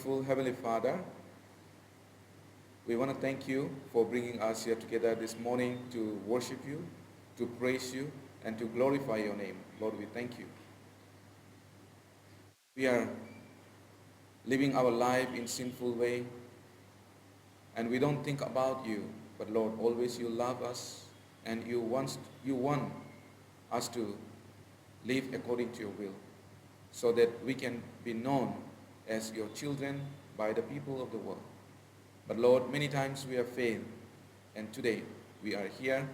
wonderful Heavenly Father, we want to thank you for bringing us here together this morning to worship you, to praise you, and to glorify your name. Lord, we thank you. We are living our life in sinful way, and we don't think about you. But Lord, always you love us, and you want us to live according to your will, so that we can be known as your children by the people of the world. But Lord, many times we have failed, and today we are here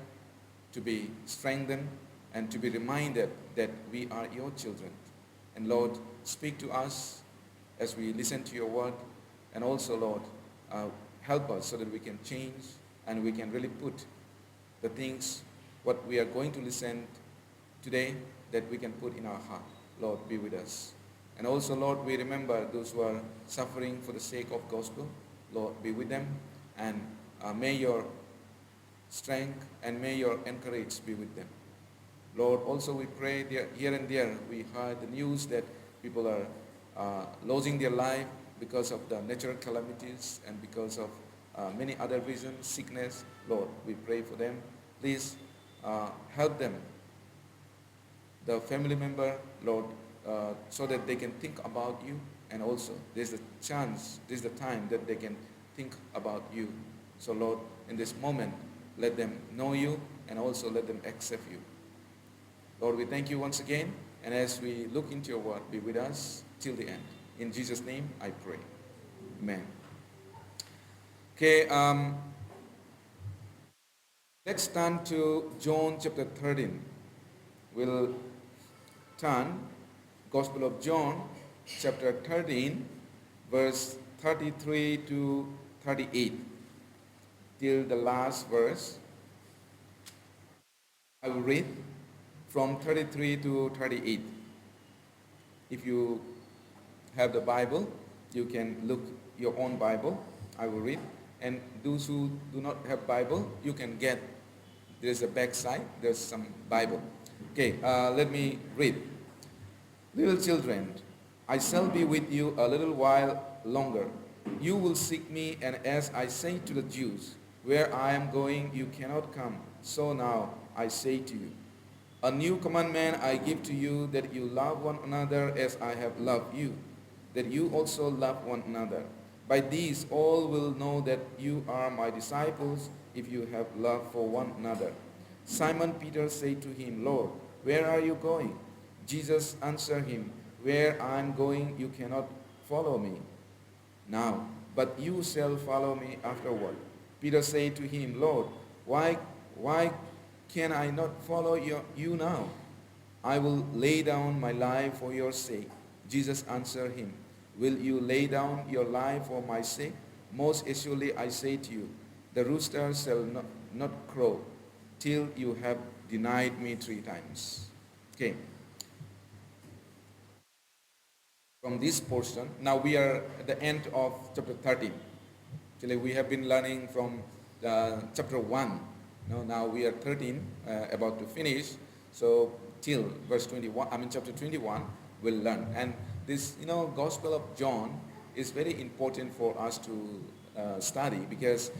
to be strengthened and to be reminded that we are your children. And Lord, speak to us as we listen to your word, and also, Lord, help us so that we can change and we can really put the things, what we are going to listen today, that we can put in our heart. Lord, be with us. And also, Lord, we remember those who are suffering for the sake of gospel. Lord, be with them, and may your strength and may your encourage be with them. Lord, also we pray here and there, we heard the news that people are losing their life because of the natural calamities and because of many other reasons, sickness. Lord, we pray for them. Please help them, the family member, Lord, so that they can think about you, and also there's a chance, there's the time that they can think about you. So Lord, in this moment, let them know you and also let them accept you. Lord, we thank you once again, and as we look into your word, be with us till the end. In Jesus' name I pray. Amen. Okay, let's turn to John chapter 13. We'll turn Gospel of John chapter 13, verse 33 to 38 till the last verse. I will read from 33 to 38. If you have the Bible, you can look your own Bible. I will read. And those who do not have Bible, you can get, there's a back side, there's some Bible. Okay, let me read. Little children, I shall be with you a little while longer. You will seek me, and as I say to the Jews, where I am going, you cannot come. So now I say to you, a new commandment I give to you, that you love one another as I have loved you, that you also love one another. By these all will know that you are my disciples, if you have love for one another. Simon Peter said to him, Lord, where are you going? Jesus answered him, where I am going, you cannot follow me now, but you shall follow me afterward. Peter said to him, Lord, why can I not follow you now? I will lay down my life for your sake. Jesus answered him, will you lay down your life for my sake? Most assuredly I say to you, the rooster shall not crow till you have denied me 3 times. Okay. From this portion, now we are at the end of chapter 13. Actually, we have been learning from chapter 1. Now we are 13, about to finish. So till verse 21, chapter 21, we'll learn. And this, Gospel of John is very important for us to study, because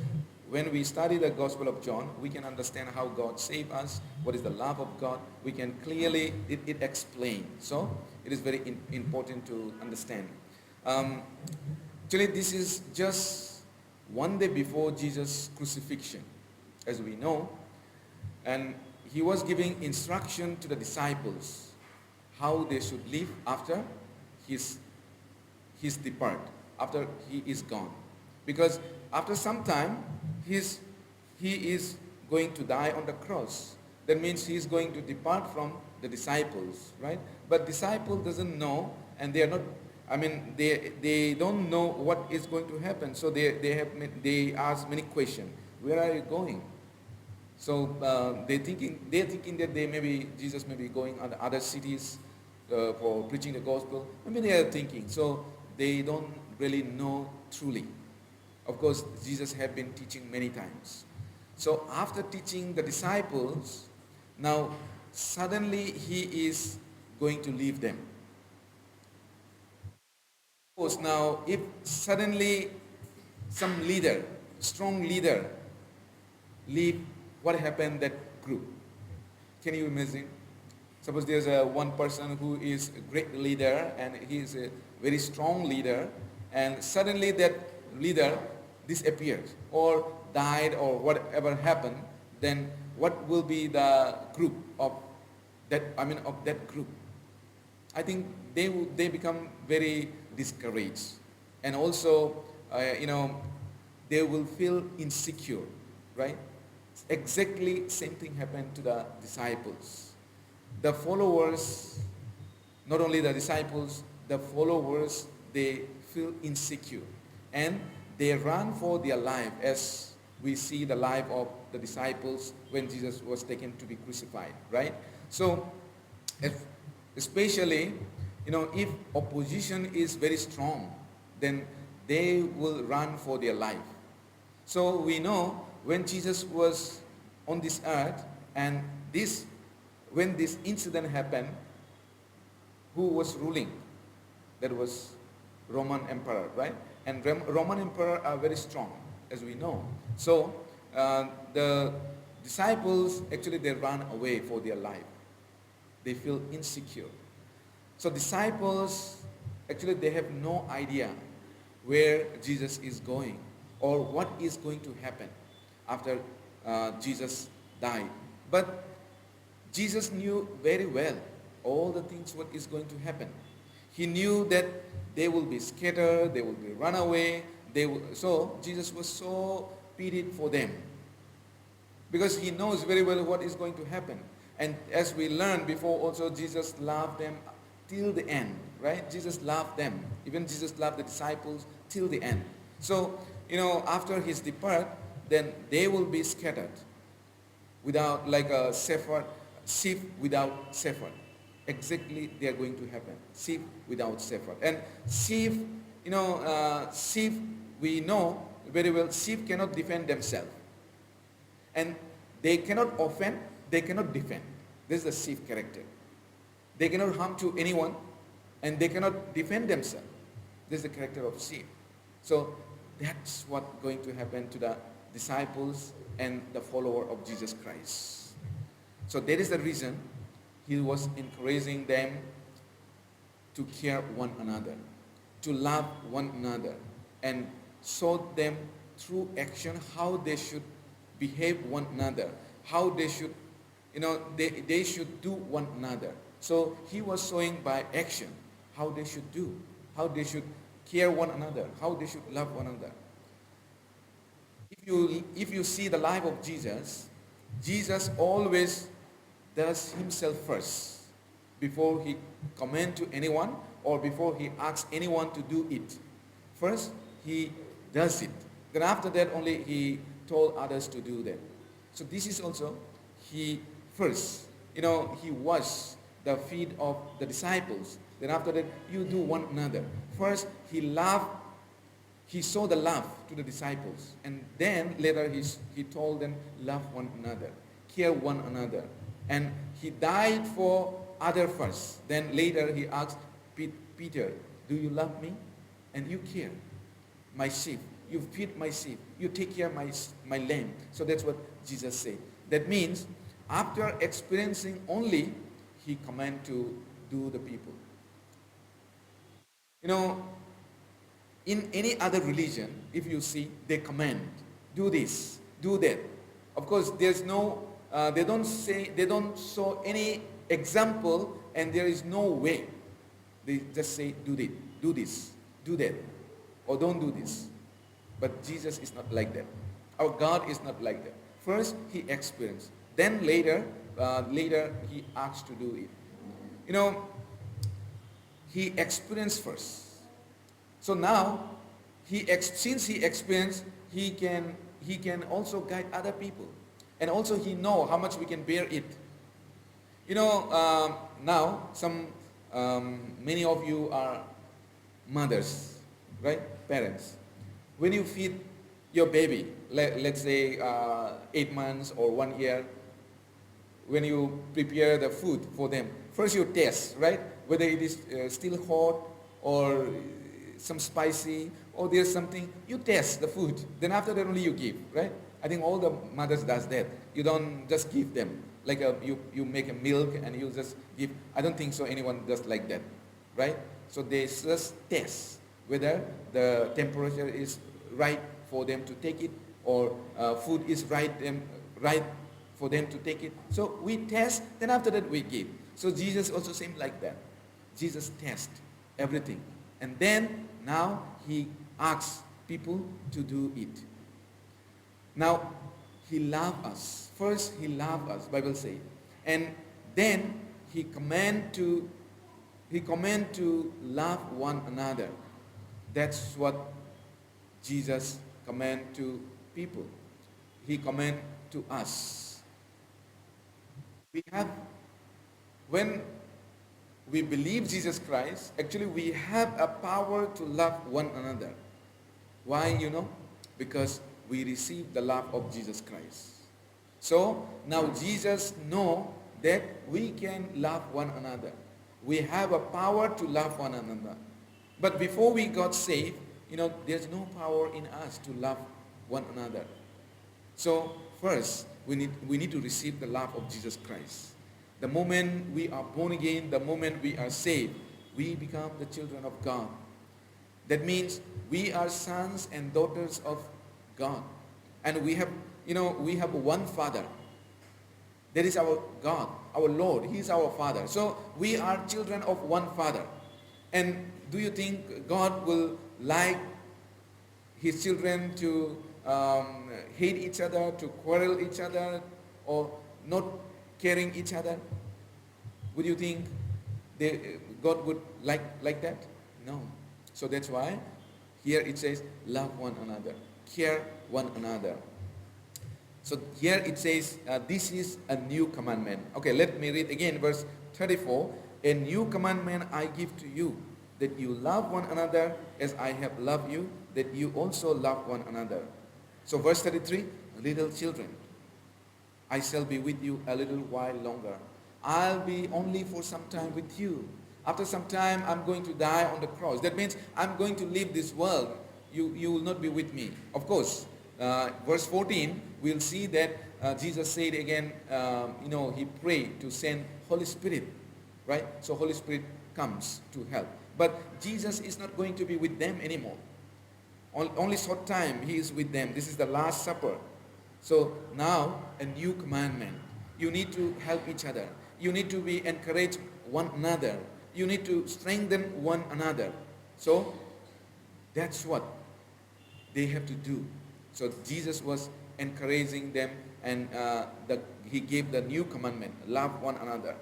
when we study the Gospel of John, we can understand how God saved us, what is the love of God. We can clearly, it explain. So it is very important to understand. Actually, this is just one day before Jesus' crucifixion, as we know. And he was giving instruction to the disciples how they should live after his depart, after he is gone. Because after some time, he is going to die on the cross. That means he is going to depart from the disciples, right? But disciple doesn't know, and they are not, they don't know what is going to happen. So they ask many questions. Where are you going? So they're thinking that Jesus may be going on other cities for preaching the gospel. They are thinking. So they don't really know truly. Of course, Jesus had been teaching many times. So after teaching the disciples, now suddenly he is going to leave them. Suppose now if suddenly some leader, strong leader, leave, what happened that group? Can you imagine? Suppose there's one person who is a great leader and he is a very strong leader, and suddenly that leader disappeared or died or whatever happened, then what will be the group of that, of that group? I think they become very discouraged, and also they will feel insecure, right? Exactly same thing happened to the disciples. The followers, not only the disciples, the followers, they feel insecure and they run for their life, as we see the life of the disciples when Jesus was taken to be crucified, right? So, especially, if opposition is very strong, then they will run for their life. So we know when Jesus was on this earth and when this incident happened, who was ruling? That was Roman emperor, right? And Roman emperor are very strong, as we know. So the disciples, actually they run away for their life. They feel insecure. So disciples, actually they have no idea where Jesus is going or what is going to happen after Jesus died. But Jesus knew very well all the things what is going to happen. He knew that they will be scattered, they will be run away. So Jesus was so pitied for them because he knows very well what is going to happen. And as we learned before also, Jesus loved them till the end, right? Jesus loved them. Even Jesus loved the disciples till the end. So, after his depart, then they will be scattered without, like a sheep without shepherd. Exactly they are going to happen. Sheep without shepherd. And sheep, sheep, we know very well, sheep cannot defend themselves. And they cannot offend, they cannot defend. This is the sheep character. They cannot harm to anyone and they cannot defend themselves. This is the character of sheep. So that's what's going to happen to the disciples and the follower of Jesus Christ. So that is the reason he was encouraging them to care one another, to love one another, and show them through action how they should behave one another, how they should, they should do one another. So he was showing by action how they should do, how they should care one another, how they should love one another. If you see the life of Jesus, Jesus always does himself first before he commend to anyone or before he asks anyone to do it. First, he does it. Then after that, only he told others to do that. So this is also, he first, he washed the feet of the disciples. Then after that, you do one another. First, he loved, he showed the love to the disciples. And then later he told them, love one another, care one another. And he died for others first. Then later he asked Peter, do you love me? And you care. My sheep. You feed my sheep. You take care of my lamb. So that's what Jesus said. That means after experiencing only, he commanded to do the people. In any other religion, if you see, they command, do this, do that. Of course, there's no, they don't show any example, and there is no way. They just say, do this, do that, or don't do this. But Jesus is not like that. Our God is not like that. First, he experienced. Then later he asked to do it. He experienced first. So now, since he experienced, he can also guide other people. And also he know how much we can bear it. Now, many of you are mothers, right? Parents. When you feed your baby, let's say 8 months or 1 year, when you prepare the food for them, first you test, right? Whether it is still hot or some spicy, or there's something, you taste the food. Then after that only you give, right? I think all the mothers does that. You don't just give them. Like you make a milk and you just give. I don't think so anyone does like that, right? So they just test whether the temperature is right for them to take it, or food is right for them to take it. So we test, then after that we give. So Jesus also seemed like that. Jesus tests everything. And then now he asks people to do it. Now, he loved us. First, he loved us, Bible says. And then he command to love one another. That's what Jesus command to people. He command to us. When we believe Jesus Christ, actually we have a power to love one another. Why, Because we receive the love of Jesus Christ. So now Jesus knows that we can love one another. We have a power to love one another. But before we got saved, there's no power in us to love one another. So first, we need to receive the love of Jesus Christ. The moment we are born again, the moment we are saved, we become the children of God. That means we are sons and daughters of God. And we have one Father. That is our God, our Lord. He is our Father. So we are children of one Father. And do you think God will like his children to hate each other, to quarrel each other, or not caring each other? Would you think God would like that? No. So that's why here it says love one another, care one another. So here it says this is a new commandment. Okay, let me read again verse 34. A new commandment I give to you, that you love one another as I have loved you, that you also love one another. So verse 33, little children, I shall be with you a little while longer. I'll be only for some time with you. After some time, I'm going to die on the cross. That means I'm going to leave this world. You will not be with me. Of course, verse 14, we'll see that Jesus said again, he prayed to send Holy Spirit, right? So Holy Spirit comes to help. But Jesus is not going to be with them anymore. Only short time he is with them. This is the Last Supper. So now a new commandment. You need to help each other. You need to be encourage one another. You need to strengthen one another. So that's what they have to do. So Jesus was encouraging them, and he gave the new commandment, love one another.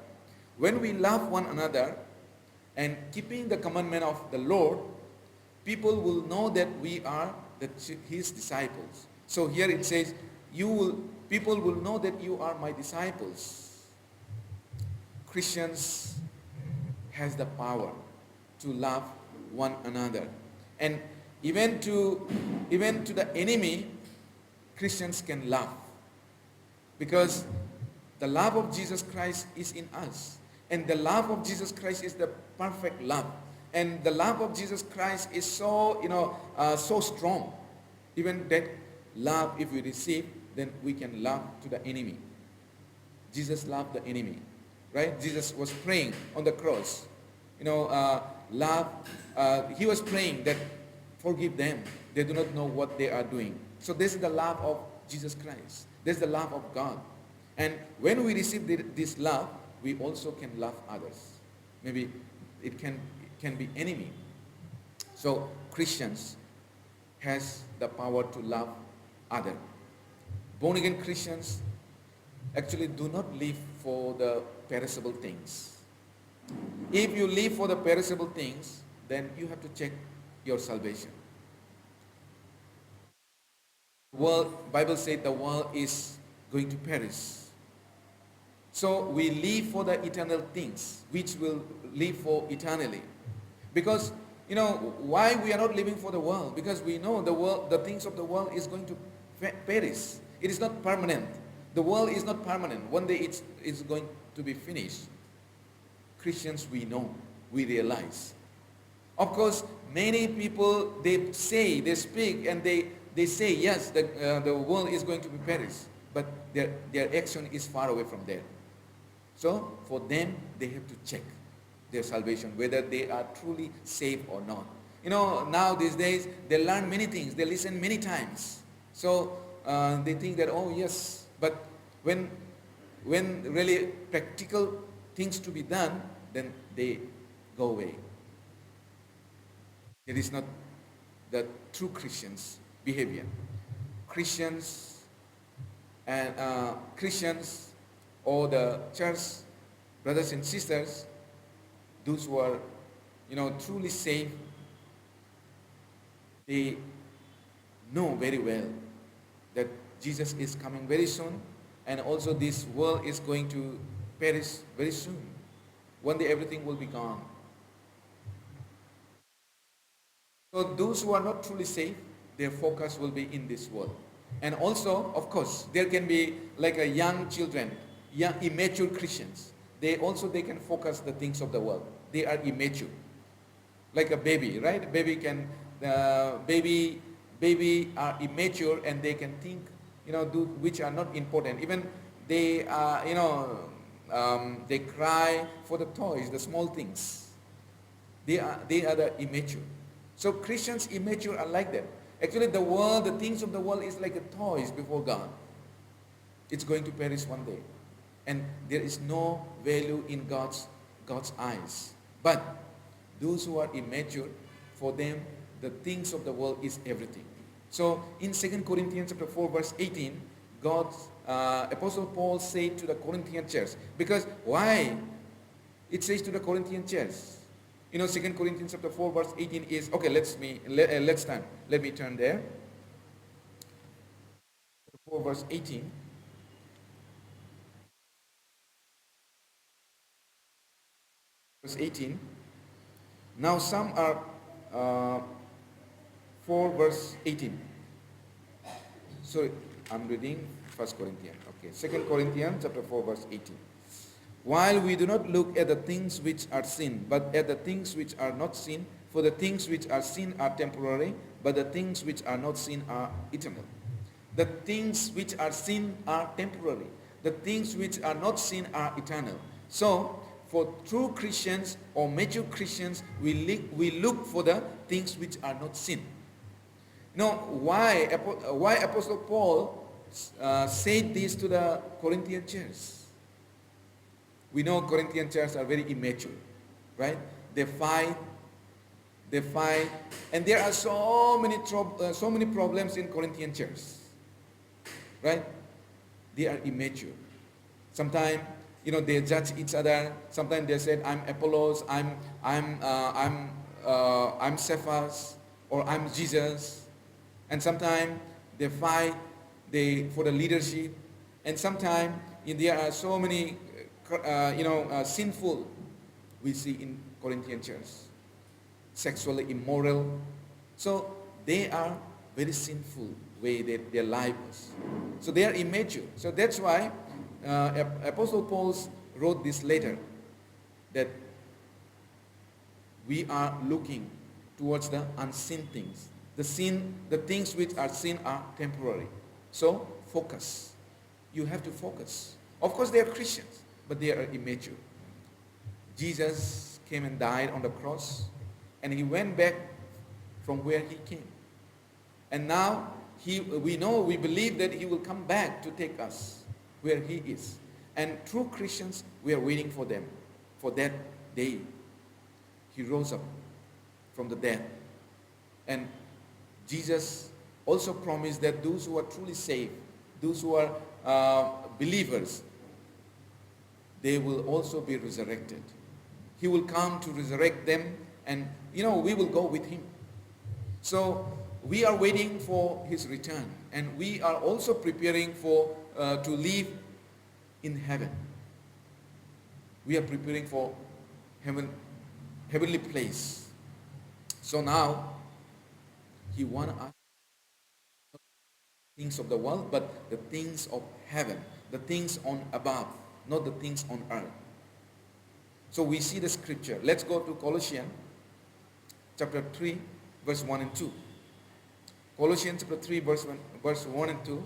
When we love one another and keeping the commandment of the Lord, people will know that we are his disciples. So here it says, people will know that you are my disciples. Christians has the power to love one another. And even to the enemy, Christians can love. Because the love of Jesus Christ is in us. And the love of Jesus Christ is the perfect love. And the love of Jesus Christ is so, so strong. Even that love, if we receive, then we can love to the enemy. Jesus loved the enemy, right? Jesus was praying on the cross. Love, he was praying that forgive them. They do not know what they are doing. So this is the love of Jesus Christ. This is the love of God. And when we receive this love, we also can love others. Maybe it can be enemy. So Christians has the power to love others. Born again Christians actually do not live for the perishable things. If you live for the perishable things, then you have to check your salvation. Bible says the world is going to perish. So we live for the eternal things, which will live for eternally. Because, why we are not living for the world? Because we know the things of the world is going to perish. It is not permanent. The world is not permanent. One day it's going to be finished. Christians, we know, we realize. Of course, many people, they speak, and they say, yes, the world is going to be perished, but their action is far away from there. So for them, they have to check their salvation, whether they are truly saved or not. Now these days, they learn many things, they listen many times. So they think that, oh yes, but when really practical things to be done, then they go away. It is not the true Christians' behavior. Christians or the church brothers and sisters, those who are truly saved, they know very well that Jesus is coming very soon, and also this world is going to perish very soon. One day everything will be gone. So those who are not truly saved, their focus will be in this world. And also, of course, there can be like a young children, young immature Christians. They can focus the things of the world. They are immature, like a baby, right? Baby are immature, and they can think, which are not important. Even they are, they cry for the toys, the small things. They are the immature. So Christians immature are like that. Actually, the world, the things of the world is like a toys before God. It's going to perish one day, and there is no value in God's eyes. But those who are immature, for them, the things of the world is everything. So in 2 Corinthians chapter 4, verse 18, Apostle Paul said to the Corinthian church, because why it says to the Corinthian church? 2 Corinthians chapter 4, verse 18 is, okay, let's turn. Let me turn there. 4, verse 18. Verse 18. Now some are 4 verse 18. So I'm reading 1 Corinthians. Okay, 2 Corinthians chapter 4 verse 18. While we do not look at the things which are seen, but at the things which are not seen, for the things which are seen are temporary, but the things which are not seen are eternal. The things which are seen are temporary. The things which are not seen are eternal. So, for true Christians or mature Christians, we look for the things which are not seen. Why Apostle Paul said this to the Corinthian church? We know Corinthian church are very immature, right? They fight, and there are so many problems in Corinthian church, right? They are immature. Sometimes, they judge each other. Sometimes they said, "I'm Apollos, I'm Cephas, or I'm Jesus." And sometimes they fight for the leadership. And sometimes there are so many sinful we see in Corinthian church, sexually immoral. So they are very sinful way that their life was. So they are immature. So that's why Apostle Paul wrote this letter, that we are looking towards the unseen things. The things which are seen are temporary. So focus. You have to focus. Of course they are Christians, but they are immature. Jesus came and died on the cross, and he went back from where he came. And now we believe that he will come back to take us where he is. And true Christians, we are waiting for them, for that day. He rose up from the dead. And Jesus also promised that those who are truly saved, those who are believers, they will also be resurrected. He will come to resurrect them, and we will go with him. So we are waiting for his return, and we are also preparing to live in heaven. We are preparing for heavenly place. So now he wants us not things of the world, but the things of heaven, the things on above, not the things on earth. So we see the scripture. Let's go to Colossians chapter 3, verse 1 and 2. Colossians chapter 3, verse 1 and 2.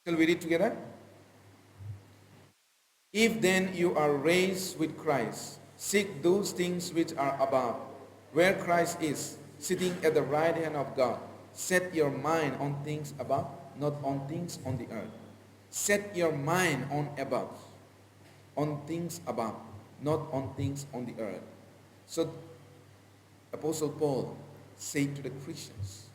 Shall we read together? If then you are raised with Christ, seek those things which are above, where Christ is, sitting at the right hand of God. Set your mind on things above, not on things on the earth. Set your mind on above, on things above, not on things on the earth. So Apostle Paul said to the Christians.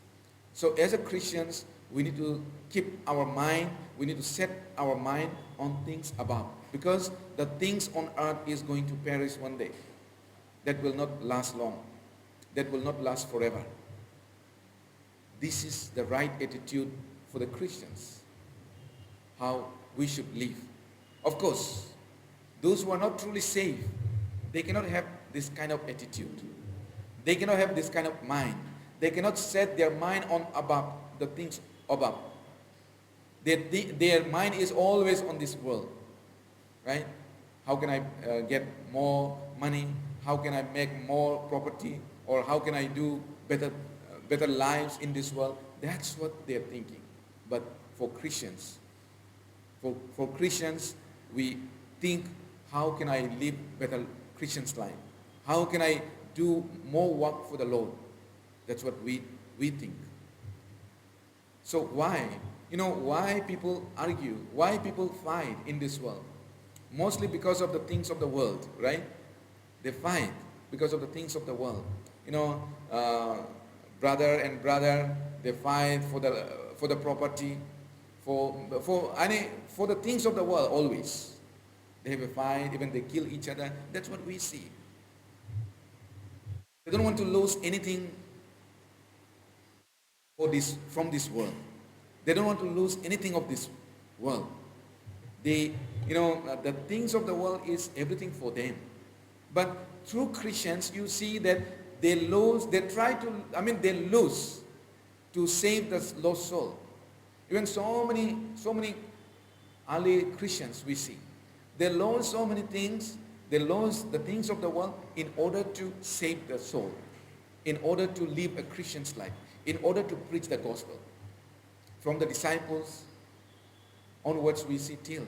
So as a Christians, we need to keep our mind, we need to set our mind on things above. Because the things on earth is going to perish one day. That will not last long. That will not last forever. This is the right attitude for the Christians. How we should live. Of course, those who are not truly saved, they cannot have this kind of attitude. They cannot have this kind of mind. They cannot set their mind on above, the things above. Their mind is always on this world. Right? How can I get more money? How can I make more property? Or how can I do better lives in this world? That's what they're thinking. But for Christians, for Christians, we think, how can I live better Christian's life? How can I do more work for the Lord? That's what we think. So why? Why people argue? Why people fight in this world? Mostly because of the things of the world, right? They fight because of the things of the world. Brother and brother, they fight for the property, for the things of the world always. They have a fight, even they kill each other. That's what we see. They don't want to lose anything from this world. They don't want to lose anything of this world. The things of the world is everything for them. But through Christians, you see that they lose to save the lost soul. Even so many early Christians we see. They lose so many things. They lose the things of the world in order to save the soul, in order to live a Christian's life, in order to preach the gospel. From the disciples onwards, we see till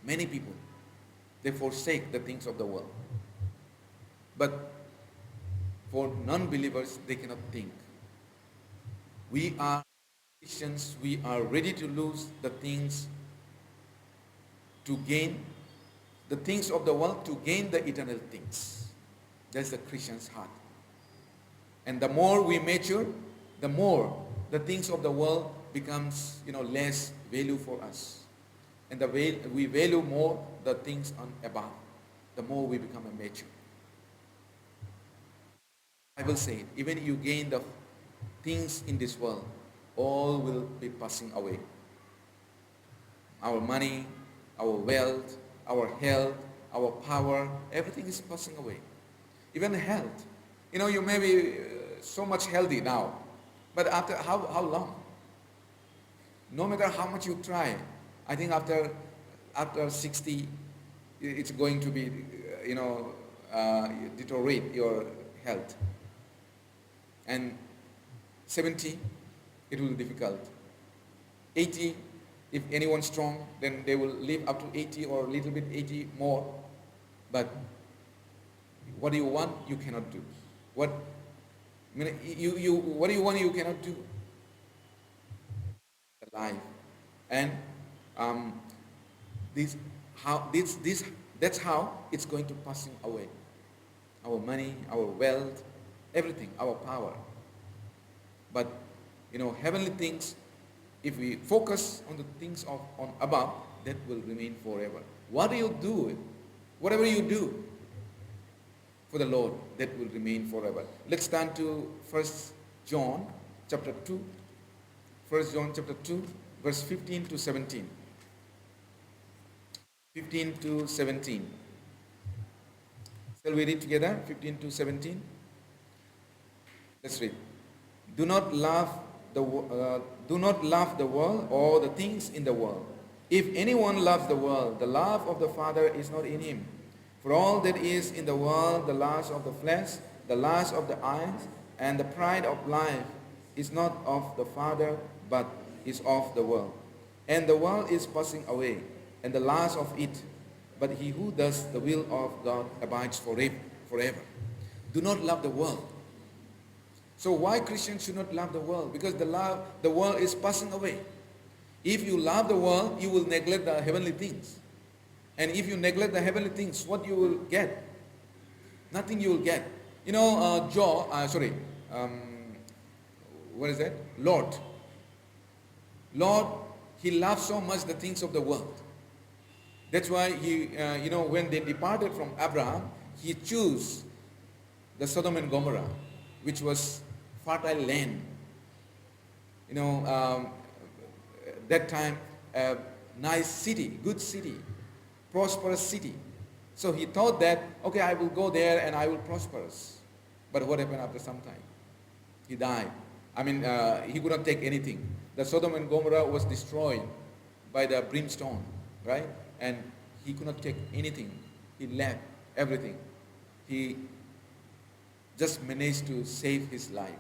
many people, they forsake the things of the world. But for non-believers, they cannot think. We are Christians, we are ready to lose the things to gain the things of the world, to gain the eternal things. That's the Christian's heart. And the more we mature, the more the things of the world becomes less value for us. And we value more the things on above, the more we become mature. The Bible says, even you gain the things in this world, all will be passing away. Our money, our wealth, our health, our power, everything is passing away. Even health. You may be so much healthy now, but after how long? No matter how much you try, I think after 60, it's going to be, deteriorate your health. And 70, it will be difficult. 80, if anyone's strong, then they will live up to 80 or a little bit 80 more. But what do you want, you cannot do. What do you want, you cannot do. Life. And that's how it's going to passing away. Our money, our wealth, everything, our power. But heavenly things, if we focus on the things on above, that will remain forever. What do you do? Whatever you do for the Lord, that will remain forever. Let's turn to 1 John chapter 2. 1 John chapter 2, verse 15 to 17. 15 to 17. Shall we read together? 15 to 17. Let's read. Do not love the world or the things in the world. If anyone loves the world, the love of the Father is not in him. For all that is in the world, the lust of the flesh, the lust of the eyes, and the pride of life is not of the Father, but is of the world. And the world is passing away, and the lust of it. But he who does the will of God abides forever. Do not love the world. So why Christians should not love the world? Because the world is passing away. If you love the world, you will neglect the heavenly things. And if you neglect the heavenly things, what you will get? Nothing you will get. You know, what is that? Lord, he loves so much the things of the world. That's why he, when they departed from Abraham, he chose the Sodom and Gomorrah, which was fertile land. That time, a nice city, good city, prosperous city. So he thought that, okay, I will go there and I will prosper. But what happened after some time? He died. He could not take anything. The Sodom and Gomorrah was destroyed by the brimstone, right? And he could not take anything. He left everything. He just managed to save his life.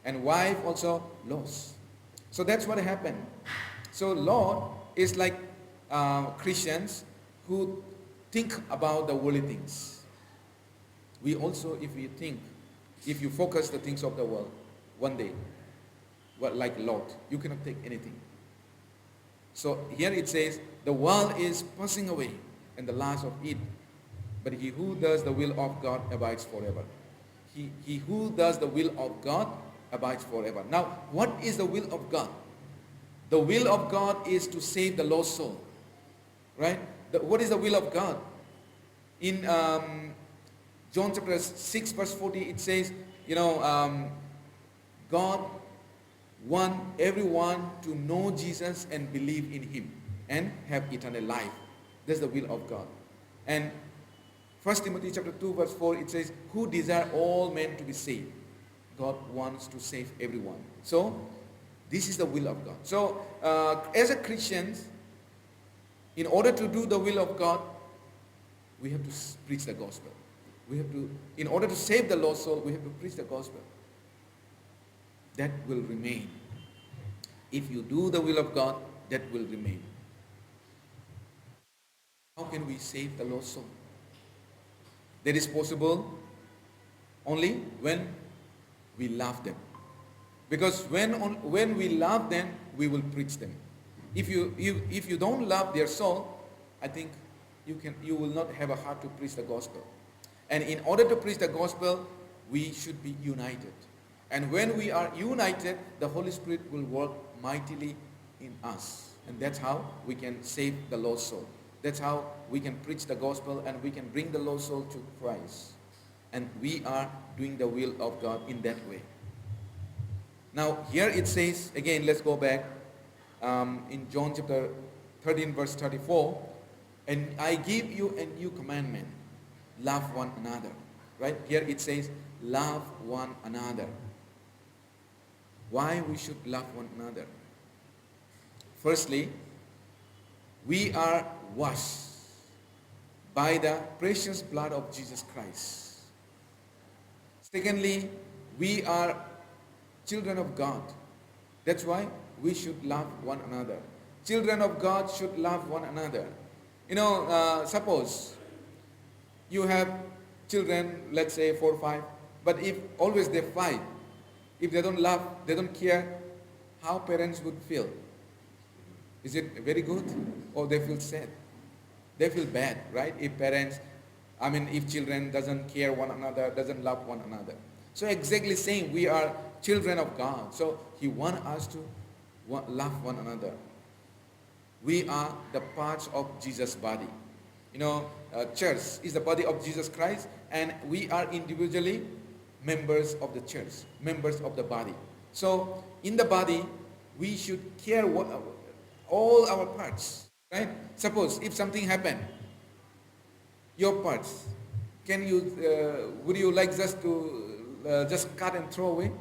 And wife also lost. So that's what happened. So Lord is like Christians who think about the worldly things. We also, if you focus the things of the world, one day, like Lot, you cannot take anything. So here it says, the world is passing away and the lust of it, but he who does the will of God abides forever. He who does the will of God abides forever. Now, what is the will of God? The will of God is to save the lost soul. Right? What is the will of God? In John chapter 6 verse 40 it says, God wants everyone to know Jesus and believe in him and have eternal life. That's the will of God. And 1 Timothy chapter 2 verse 4 it says, who desire all men to be saved. God wants to save everyone. So this is the will of God. So as a Christians, in order to do the will of God, we have to preach the gospel. In order to save the lost soul, we have to preach the gospel. That will remain. If you do the will of God, that will remain. How can we save the lost soul? That is possible only when we love them. Because when we love them, we will preach them. If you don't love their soul, I think you will not have a heart to preach the gospel. And in order to preach the gospel, we should be united. And when we are united, the Holy Spirit will work mightily in us. And that's how we can save the lost soul. That's how we can preach the gospel and we can bring the lost soul to Christ. And we are doing the will of God in that way. Now here it says, again, let's go back in John chapter 13 verse 34, and I give you a new commandment, love one another. Right? Here it says, love one another. Why we should love one another? Firstly, we are washed by the precious blood of Jesus Christ. Secondly, we are children of God. That's why we should love one another. Children of God should love one another. Suppose you have children, let's say 4 or 5, but if always they fight, if they don't love, they don't care, how parents would feel? Is it very good or they feel sad? They feel bad, right? If children doesn't care one another, doesn't love one another. So exactly same, we are children of God. So he wants us to love one another. We are the parts of Jesus' body. Church is the body of Jesus Christ, and we are individually members of the church, members of the body. So in the body, we should care all our parts, right? Suppose if something happened, your parts, would you like just to just cut and throw away?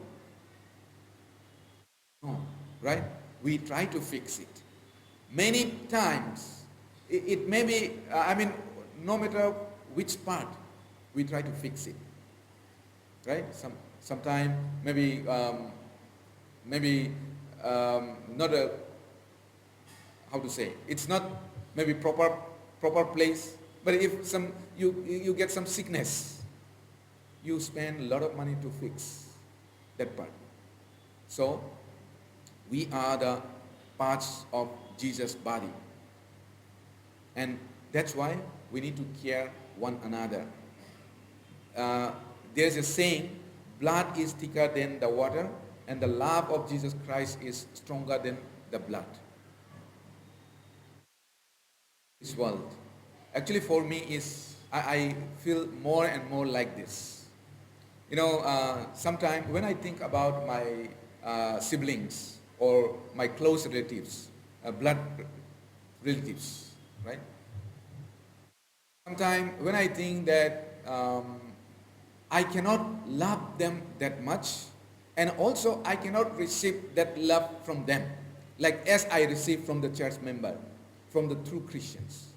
No, right? We try to fix it. Many times, it may be, no matter which part we try to fix it, right? Sometime maybe not a, how to say, it's not maybe proper place, but if you get some sickness, you spend a lot of money to fix that part. So we are the parts of Jesus' body, and that's why we need to care one another. There's a saying, blood is thicker than the water, and the love of Jesus Christ is stronger than the blood. This world, actually for me is, I feel more and more like this. You know, sometimes when I think about my siblings or my close relatives, blood relatives, right? Sometimes when I think that I cannot love them that much, and also I cannot receive that love from them, like as I receive from the church member, from the true Christians.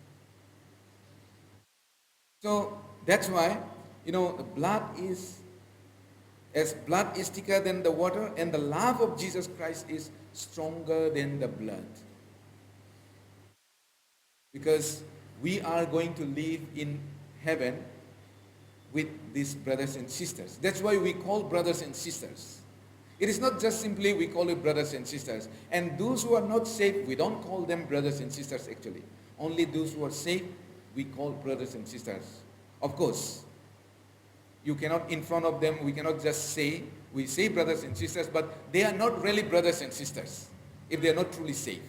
So that's why, you know, the blood is thicker than the water, and the love of Jesus Christ is stronger than the blood. Because we are going to live in heaven with these brothers and sisters. That's why we call brothers and sisters. It is not just simply we call it brothers and sisters. And those who are not saved, we don't call them brothers and sisters actually. Only those who are saved, we call brothers and sisters. Of course, you cannot in front of them, we cannot just say, we say brothers and sisters, but they are not really brothers and sisters if they are not truly saved.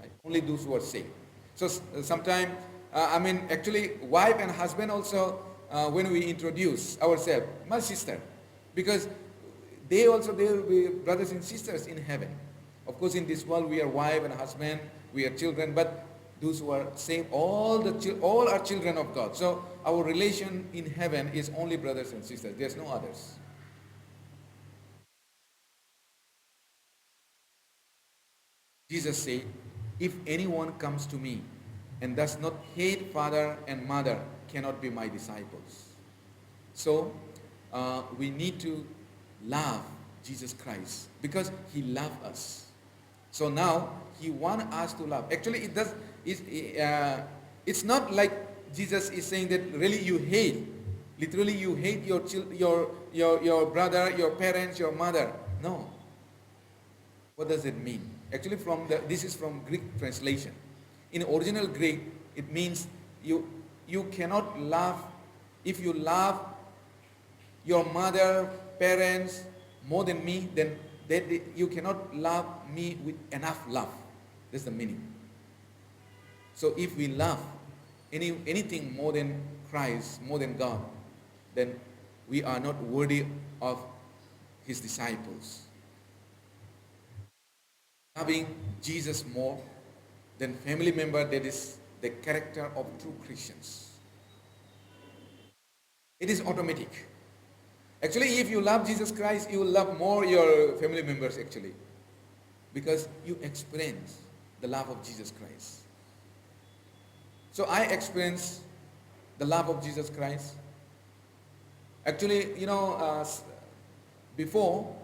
Right? Only those who are saved. So sometimes, actually wife and husband also, when we introduce ourselves, my sister, because they will be brothers and sisters in heaven. Of course, in this world we are wife and husband, we are children, but those who are saved, all are children of God. So our relation in heaven is only brothers and sisters. There's no others. Jesus said, if anyone comes to me and does not hate father and mother, cannot be my disciples. So we need to love Jesus Christ because he loved us. So now he wants us to love. Actually, it's not like Jesus is saying that really you hate. Literally you hate your brother, your parents, your mother. No. What does it mean? Actually, this is from Greek translation. In original Greek, it means you cannot love. If you love your mother, parents more than me, then you cannot love me with enough love. That's the meaning. So if we love anything more than Christ, more than God, then we are not worthy of his disciples. Loving Jesus more than family member, that is the character of true Christians. It is automatic. Actually, if you love Jesus Christ, you will love more your family members actually, because you experience the love of Jesus Christ. So I experienced the love of Jesus Christ. Actually, before,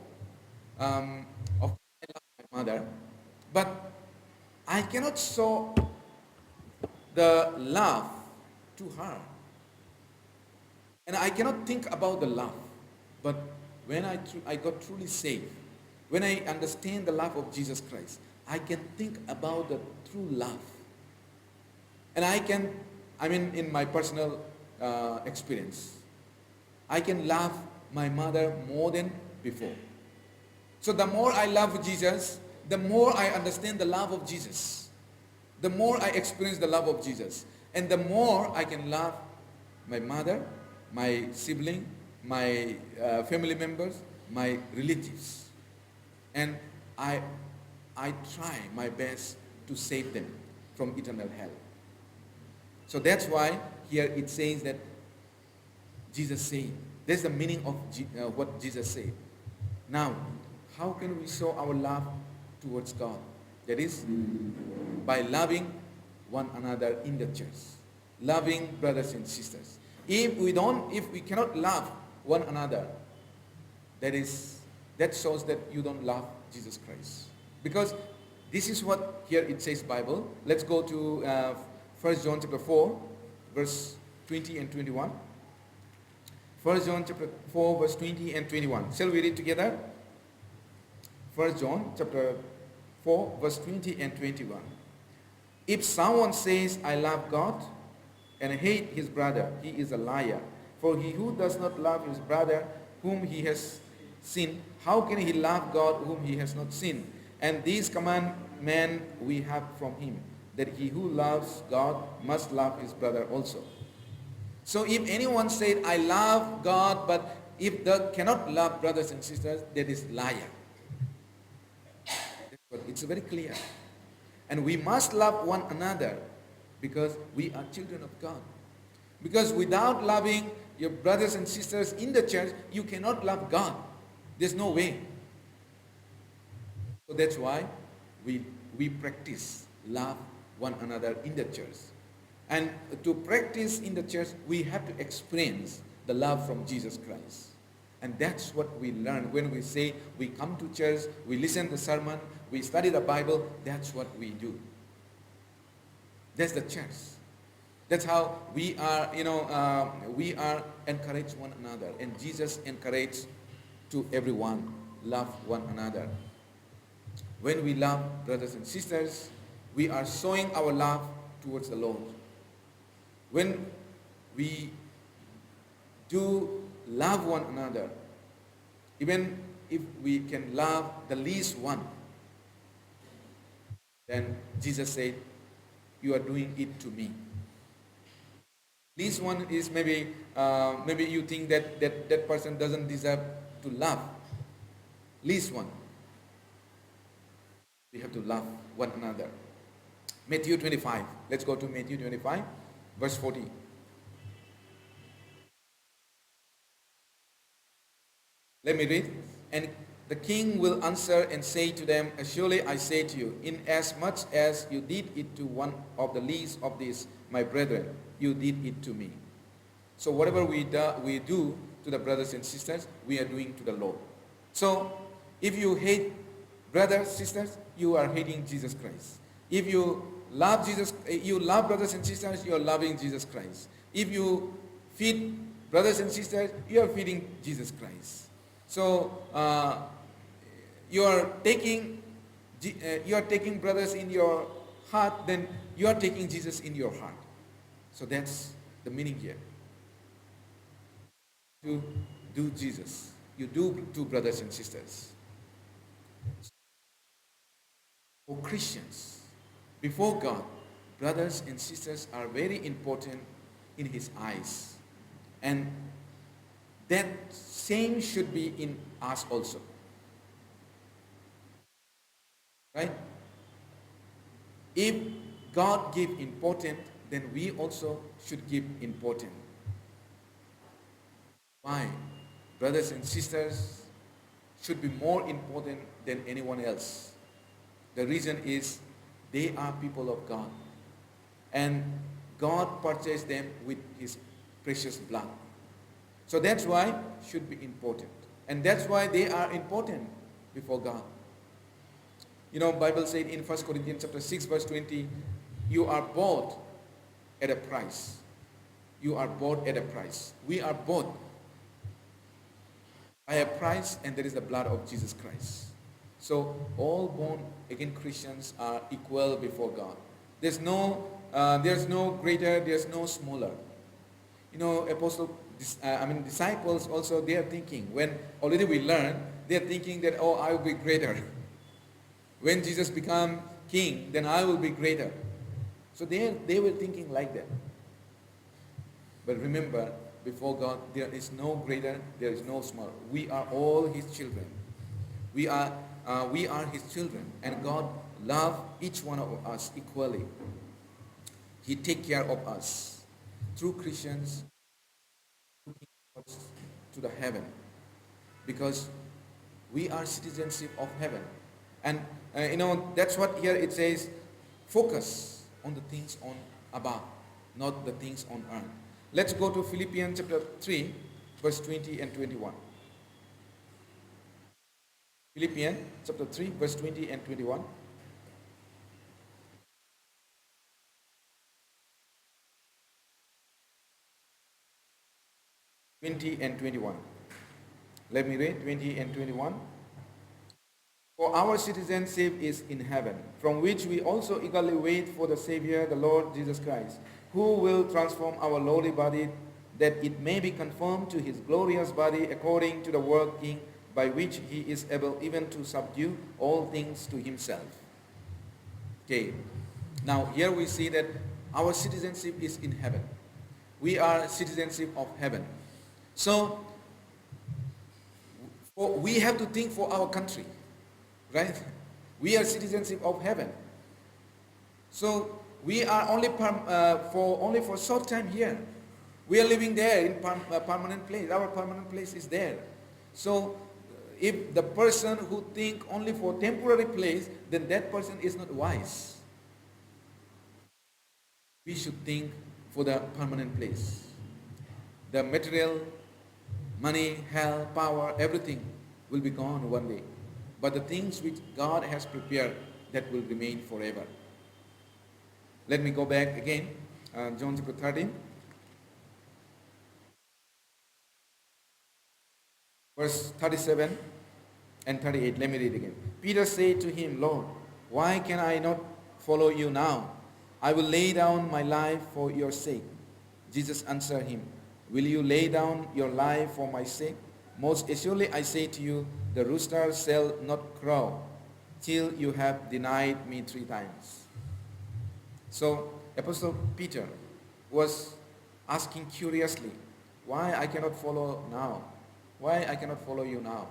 of course I love my mother, but I cannot show the love to her. And I cannot think about the love. But when I got truly saved, when I understand the love of Jesus Christ, I can think about the true love. And in my personal experience, I can love my mother more than before. So the more I love Jesus, the more I understand the love of Jesus. The more I experience the love of Jesus. And the more I can love my mother, my sibling, my family members, my relatives. And I try my best to save them from eternal hell. So that's why here it says that Jesus said. That's the meaning of what Jesus said. Now, how can we show our love towards God? That is by loving one another in the church. loving brothers and sisters. If we cannot love one another, that shows that you don't love Jesus Christ. Because this is what here it says Bible. Let's go to 1 John chapter 4, verse 20 and 21. 1 John chapter 4, verse 20 and 21. Shall we read together? 1 John chapter 4, verse 20 and 21. If someone says, I love God, and hate his brother, he is a liar. For he who does not love his brother whom he has seen, how can he love God whom he has not seen? And these commandments we have from him, that he who loves God must love his brother also. So if anyone said, I love God, but if they cannot love brothers and sisters, that is liar. It's very clear. And we must love one another because we are children of God. Because without loving your brothers and sisters in the church, you cannot love God. There's no way. So that's why we practice love one another in the church. And to practice in the church, we have to experience the love from Jesus Christ. And that's what we learn when we say we come to church, we listen to the sermon, we study the Bible. That's what we do. That's the church. That's how we are, we are encourage one another. And Jesus encouraged to everyone, love one another. When we love brothers and sisters, we are showing our love towards the Lord. When we do love one another, even if we can love the least one, then Jesus said, you are doing it to me. Least one is maybe you think that person doesn't deserve to love. Least one. We have to love one another. Matthew 25. Let's go to Matthew 25, verse 40. Let me read. And the king will answer and say to them, surely I say to you, inasmuch as you did it to one of the least of these, my brethren, you did it to me. So whatever we do to the brothers and sisters, we are doing to the Lord. So if you hate brothers, sisters, you are hating Jesus Christ. If you love brothers and sisters, you are loving Jesus Christ. If you feed brothers and sisters, you are feeding Jesus Christ. So you are taking brothers in your heart, then you are taking Jesus in your heart. So that's the meaning here. To do Jesus, you do to brothers and sisters. For Christians, before God, brothers and sisters are very important in His eyes. And that same should be in us also. Right? If God give important, then we also should give important. Why? Brothers and sisters should be more important than anyone else. The reason is they are people of God. And God purchased them with His precious blood. So that's why should be important. And that's why they are important before God. Bible said in 1 Corinthians chapter 6 verse 20, you are bought at a price. You are bought at a price. We are bought by a price, and there is the blood of Jesus Christ. So all born again Christians are equal before God. There's no greater, there's no smaller. Disciples also, they are thinking, when already we learn, they are thinking that, I will be greater. When Jesus become king, then I will be greater. So they were thinking like that. But remember, before God, there is no greater, there is no smaller. We are all His children. We are His children, and God loves each one of us equally. He takes care of us. True Christians to the heaven, because we are citizenship of heaven. And that's what here it says, focus on the things on above, not the things on earth. Let's go to Philippians chapter 3, verse 20 and 21. Philippians chapter 3, verse 20 and 21. 20 and 21. Let me read 20 and 21. For our citizenship is in heaven, from which we also eagerly wait for the Savior, the Lord Jesus Christ, who will transform our lowly body, that it may be conformed to his glorious body, according to the working by which he is able even to subdue all things to himself. Okay. Now here we see that our citizenship is in heaven. We are citizenship of heaven. So we have to think for our country, right? We are citizenship of heaven. So we are only for short time here. We are living there in permanent place. Our permanent place is there. So if the person who think only for temporary place, then that person is not wise. We should think for the permanent place. The material, money, health, power, everything will be gone one day. But the things which God has prepared, that will remain forever. Let me go back again, John chapter 13. Verse 37 and 38. Let me read again. Peter said to him, Lord, why can I not follow you now? I will lay down my life for your sake. Jesus answered him, will you lay down your life for my sake? Most assuredly I say to you, the rooster shall not crow till you have denied me 3 times. So Apostle Peter was asking curiously, why I cannot follow now? Why I cannot follow you now?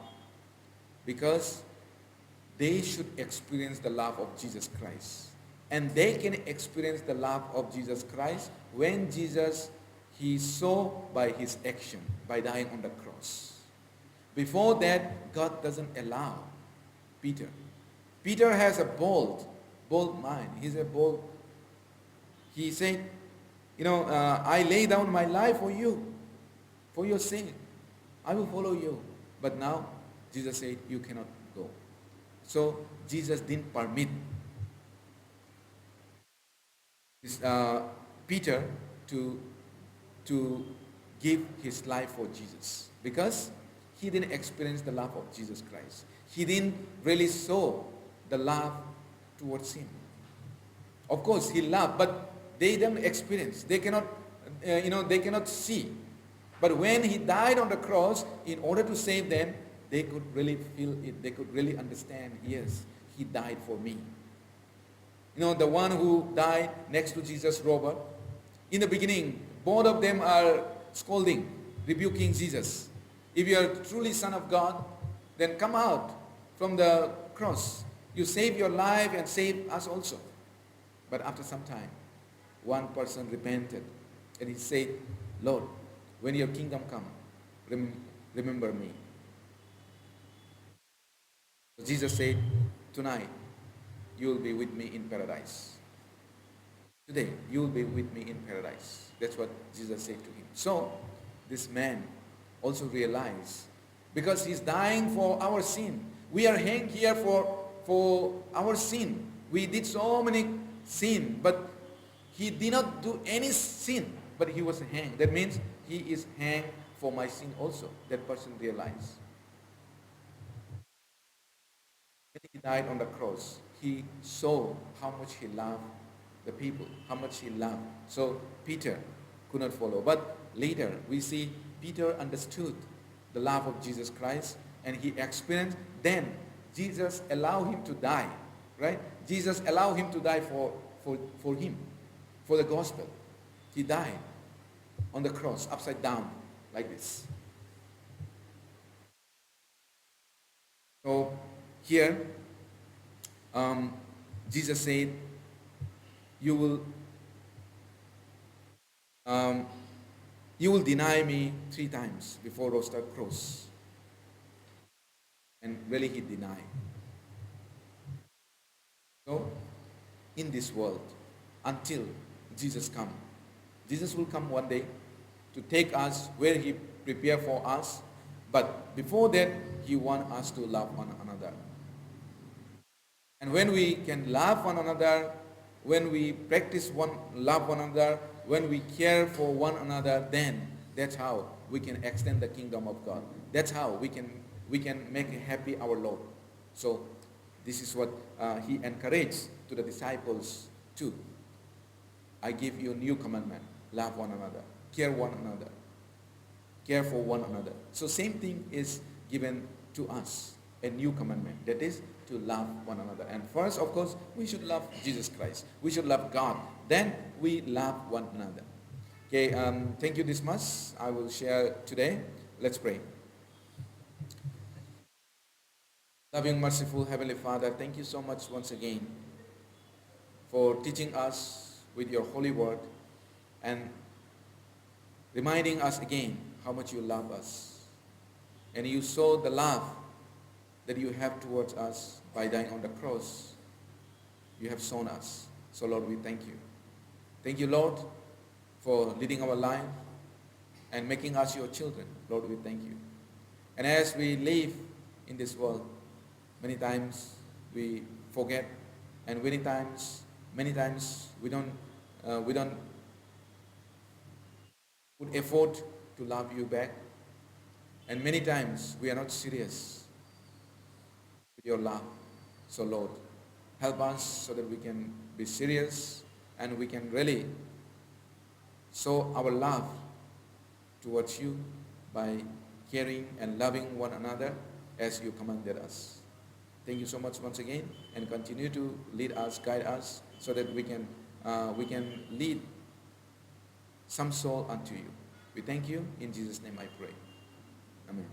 Because they should experience the love of Jesus Christ. And they can experience the love of Jesus Christ when Jesus, he saw by his action, by dying on the cross. Before that, God doesn't allow Peter. Peter has a bold mind. He said, I lay down my life for you, for your sake. I will follow you. But now, Jesus said, you cannot go. So, Jesus didn't permit Peter to give his life for Jesus, because he didn't experience the love of Jesus Christ. He didn't really show the love towards him. Of course, he loved, but they don't experience. They cannot, they cannot see. But when he died on the cross, in order to save them, they could really feel it. They could really understand, yes, he died for me. The one who died next to Jesus, Robert, in the beginning, both of them are scolding, rebuking Jesus. If you are truly Son of God, then come out from the cross. You save your life and save us also. But after some time, one person repented and he said, Lord, when your kingdom come, remember me. So Jesus said, tonight, you will be with me in paradise. Today, you will be with me in paradise. That's what Jesus said to him. So, this man also realized, because he's dying for our sin. We are hanged here for our sin. We did so many sin, but he did not do any sin, but he was hanged. That means he is hanged for my sin also. That person realized. When he died on the cross, he saw how much he loved the people, how much he loved. So Peter could not follow. But later we see Peter understood the love of Jesus Christ and he experienced. Then Jesus allowed him to die, right? Jesus allowed him to die for him, for the gospel. He died on the cross, upside down, like this. So here, Jesus said, you will deny me 3 times before rooster crows. And really he denied. So, in this world, until Jesus comes, Jesus will come one day to take us where he prepared for us. But before that, he wants us to love one another. And when we can love one another, when we practice love one another, when we care for one another, then that's how we can extend the kingdom of God. That's how we can make happy our Lord. So this is what he encouraged to the disciples too. I give you a new commandment. Love one another. Care one another. Care for one another. So same thing is given to us. A new commandment. That is to love one another. And first, of course, we should love Jesus Christ. We should love God. Then we love one another. Okay, thank you this much. I will share today. Let's pray. Loving, merciful Heavenly Father, thank you so much once again for teaching us with your holy word and reminding us again how much you love us. And you saw the love that you have towards us by dying on the cross. You have shown us. So Lord, we thank you. Thank you, Lord, for leading our life and making us your children. Lord, we thank you. And as we live in this world, many times we forget, and many times we don't put effort to love you back. And many times we are not serious with your love. So Lord, help us so that we can be serious and we can really show our love towards you by caring and loving one another as you commanded us. Thank you so much once again, and continue to lead us, guide us, so that we can lead some soul unto you. We thank you. In Jesus' name I pray. Amen.